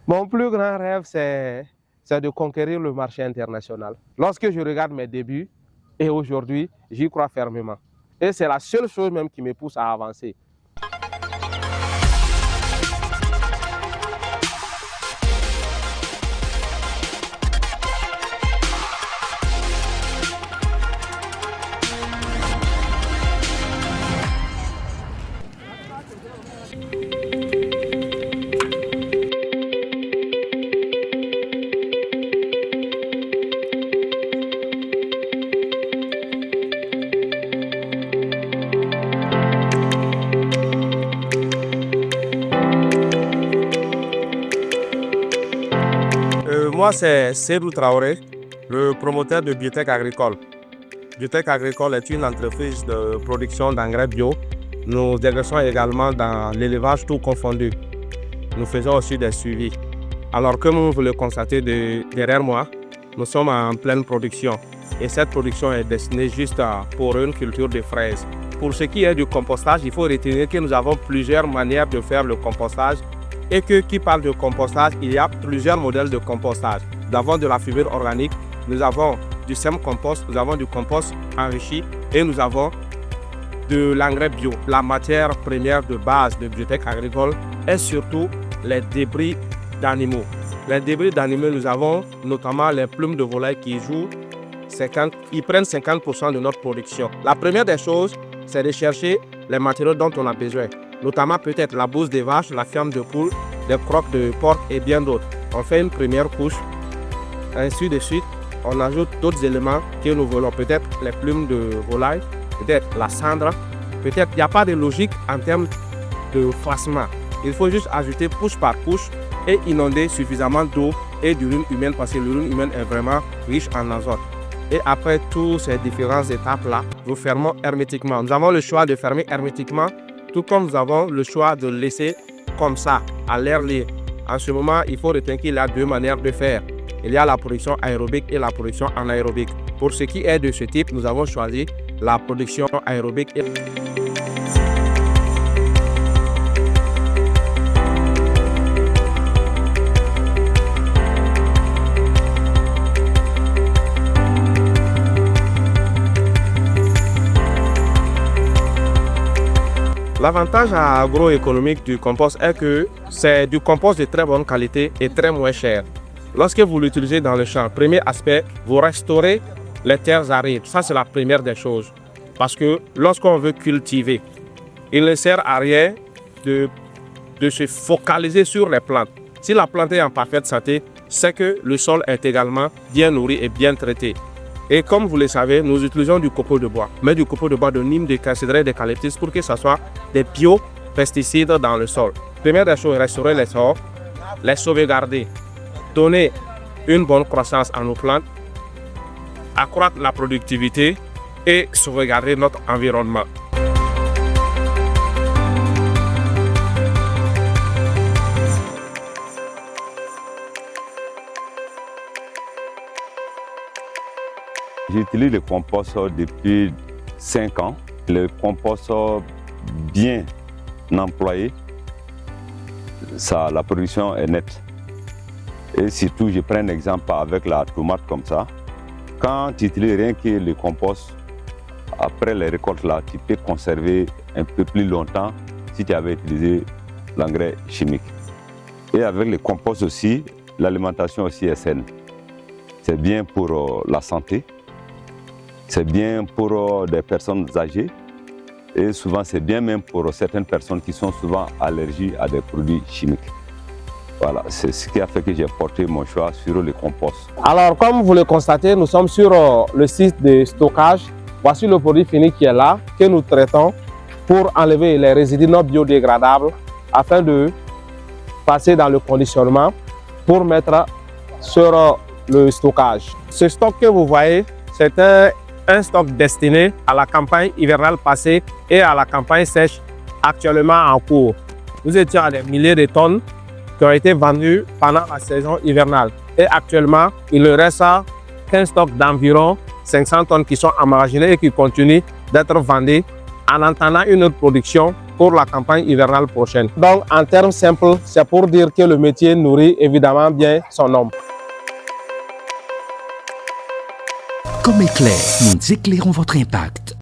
Mon plus grand rêve, c'est de conquérir le marché international. Lorsque je regarde mes débuts et aujourd'hui, j'y crois fermement. Et c'est la seule chose même qui me pousse à avancer. Moi, c'est Seydou Traoré, le promoteur de Biotech Agricole. Biotech Agricole est une entreprise de production d'engrais bio. Nous exerçons également dans l'élevage tout confondu. Nous faisons aussi des suivis. Alors, comme vous le constatez derrière moi, nous sommes en pleine production. Et cette production est destinée juste pour une culture de fraises. Pour ce qui est du compostage, il faut retenir que nous avons plusieurs manières de faire le compostage. Et qui parle de compostage, il y a plusieurs modèles de compostage. Nous avons de la fibre organique, nous avons du semi-compost, nous avons du compost enrichi et nous avons de l'engrais bio. La matière première de base de Biotech Agricole est surtout les débris d'animaux. Les débris d'animaux, nous avons notamment les plumes de volaille qui ils prennent 50% de notre production. La première des choses, c'est de chercher les matériaux dont on a besoin. Notamment peut-être la bouse des vaches, la fiente de poule, des crocs de porc et bien d'autres. On fait une première couche, ainsi de suite. On ajoute d'autres éléments que nous voulons, peut-être les plumes de volaille, peut-être la cendre. Peut-être il n'y a pas de logique en termes de froissement. Il faut juste ajouter couche par couche et inonder suffisamment d'eau et d'urine humaine parce que l'urine humaine est vraiment riche en azote. Et après toutes ces différentes étapes-là, nous fermons hermétiquement. Nous avons le choix de fermer hermétiquement, tout comme nous avons le choix de laisser comme ça, à l'air libre. En ce moment, il faut retenir qu'il y a deux manières de faire. Il y a la production aérobique et la production anaérobique. Pour ce qui est de ce type, nous avons choisi la production aérobique. L'avantage agroéconomique du compost est que c'est du compost de très bonne qualité et très moins cher. Lorsque vous l'utilisez dans le champ, premier aspect, vous restaurez les terres arides. Ça, c'est la première des choses. Parce que lorsqu'on veut cultiver, il ne sert à rien de se focaliser sur les plantes. Si la plante est en parfaite santé, c'est que le sol est également bien nourri et bien traité. Et comme vous le savez, nous utilisons du copeau de bois, mais du copeau de bois de Nîmes, de Cassidra et d'eucalyptus pour que ce soit des biopesticides dans le sol. Première des choses, restaurer les sols, les sauvegarder, donner une bonne croissance à nos plantes, accroître la productivité et sauvegarder notre environnement. J'utilise le compost depuis 5 ans. Le compost bien employé, la production est nette. Et surtout, je prends un exemple avec la tomate comme ça. Quand tu utilises rien que le compost, après les récoltes là, tu peux conserver un peu plus longtemps si tu avais utilisé l'engrais chimique. Et avec le compost aussi, l'alimentation aussi est saine. C'est bien pour la santé. C'est bien pour des personnes âgées et souvent c'est bien même pour certaines personnes qui sont souvent allergiques à des produits chimiques. Voilà, c'est ce qui a fait que j'ai porté mon choix sur le compost. Alors, comme vous le constatez, nous sommes sur le site de stockage. Voici le produit fini qui est là, que nous traitons pour enlever les résidus non biodégradables afin de passer dans le conditionnement pour mettre sur le stockage. Ce stock que vous voyez, c'est un stock destiné à la campagne hivernale passée et à la campagne sèche actuellement en cours. Nous étions à des milliers de tonnes qui ont été vendues pendant la saison hivernale. Et actuellement, il ne reste qu'un stock d'environ 500 tonnes qui sont emmagasinés et qui continuent d'être vendues en attendant une autre production pour la campagne hivernale prochaine. Donc, en termes simples, c'est pour dire que le métier nourrit évidemment bien son homme. Comme éclair, nous éclairons votre impact.